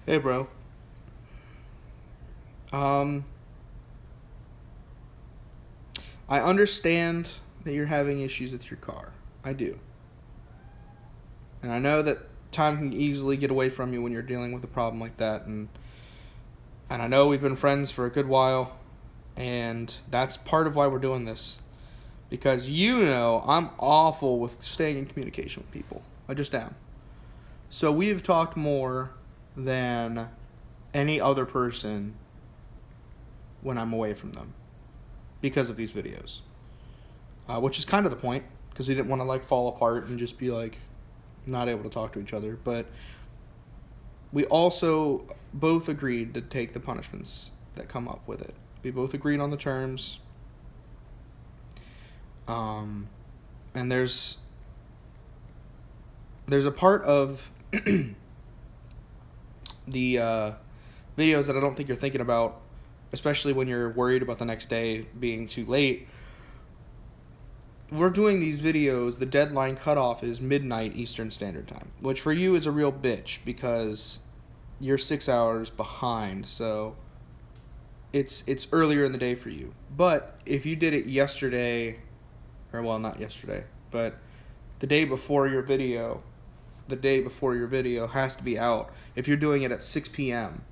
Hey, bro. Um, I understand that you're having issues with your car. I do. And I know that time can easily get away from you when you're dealing with a problem like that. And I know we've been friends for a good while. And that's part of why we're doing this. Because I'm awful with staying in communication with people. I just am. So we have talked more than any other person when I'm away from them because of these videos. Which is kind of the point, because we didn't want to fall apart and just be not able to talk to each other. But we also both agreed to take the punishments that come up with it. We both agreed on the terms. And there's a part of the videos that I don't think you're thinking about, especially when you're worried about the next day being too late. We're doing these videos, the deadline cutoff is midnight Eastern Standard Time, which for you is a real bitch because you're 6 hours behind, so it's earlier in the day for you. But if you did it yesterday, or well, not yesterday, but the day before your video has to be out. If you're doing it at 6 p.m.,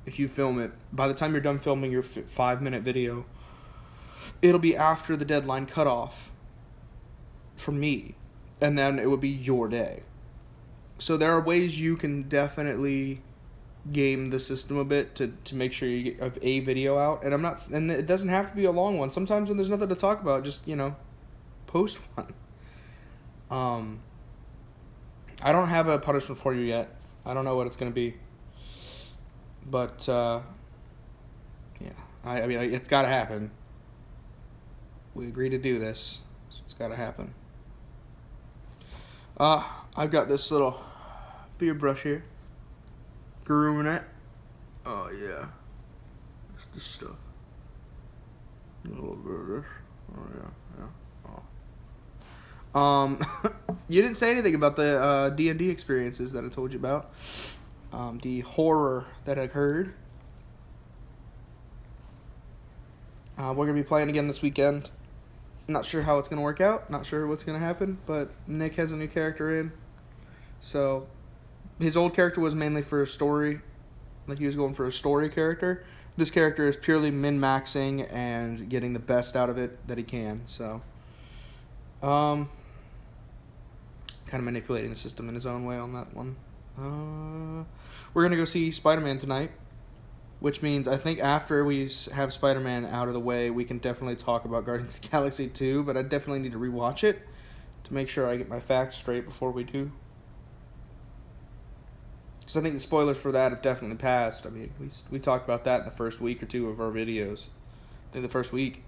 if you film it, by the time you're done filming your 5-minute video, it'll be after the deadline cutoff for me, and then it would be your day. So there are ways you can definitely game the system a bit to make sure you get a video out. And it doesn't have to be a long one. Sometimes when there's nothing to talk about, just post one. I don't have a punishment for you yet. I don't know what it's gonna be, but yeah, I mean it's gotta happen. We agreed to do this, so it's gotta happen. I've got this little beard brush here. Grooming it. Oh yeah. It's this stuff. A little bit of this. Oh yeah. You didn't say anything about the D&D experiences that I told you about. The horror that occurred. We're gonna be playing again this weekend. Not sure how it's going to work out. Not sure what's going to happen. But Nick has a new character in. So his old character was mainly for a story. He was going for a story character. This character is purely min-maxing and getting the best out of it that he can. So kind of manipulating the system in his own way on that one. We're going to go see Spider-Man tonight. Which means I think after we have Spider-Man out of the way, we can definitely talk about Guardians of the Galaxy 2, but I definitely need to rewatch it to make sure I get my facts straight before we do. Because I think the spoilers for that have definitely passed. I mean, we talked about that in the first week or two of our videos. I think the first week.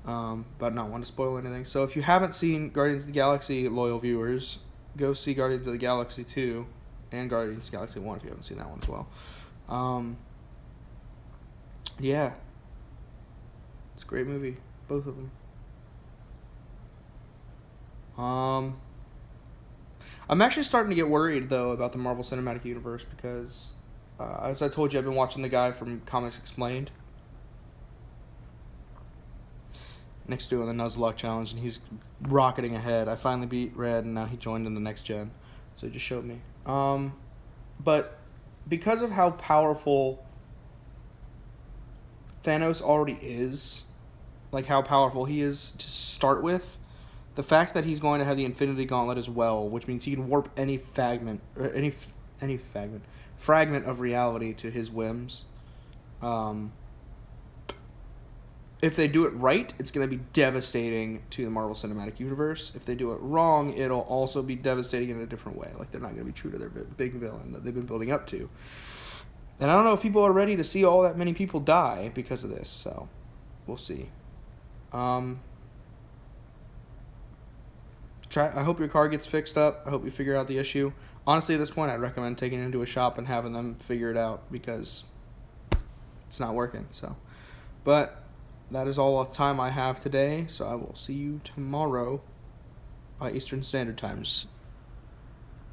But not want to spoil anything. So if you haven't seen Guardians of the Galaxy, loyal viewers, go see Guardians of the Galaxy 2 and Guardians of the Galaxy 1 if you haven't seen that one as well. Yeah. It's a great movie. Both of them. I'm actually starting to get worried, though, about the Marvel Cinematic Universe because, as I told you, I've been watching the guy from Comics Explained. Nick's doing the Nuzlocke Challenge, and he's rocketing ahead. I finally beat Red, and now he joined in the next gen. So he just showed me. But because of how powerful Thanos already is, how powerful he is to start with, the fact that he's going to have the Infinity Gauntlet as well, which means he can warp any fragment of reality to his whims. If they do it right, it's going to be devastating to the Marvel Cinematic Universe. If they do it wrong, it'll also be devastating in a different way. They're not going to be true to their big villain that they've been building up to. And I don't know if people are ready to see all that many people die because of this, so we'll see. I hope your car gets fixed up. I hope you figure out the issue. Honestly, at this point, I'd recommend taking it into a shop and having them figure it out because it's not working. So, but that is all the time I have today, so I will see you tomorrow by Eastern Standard Times.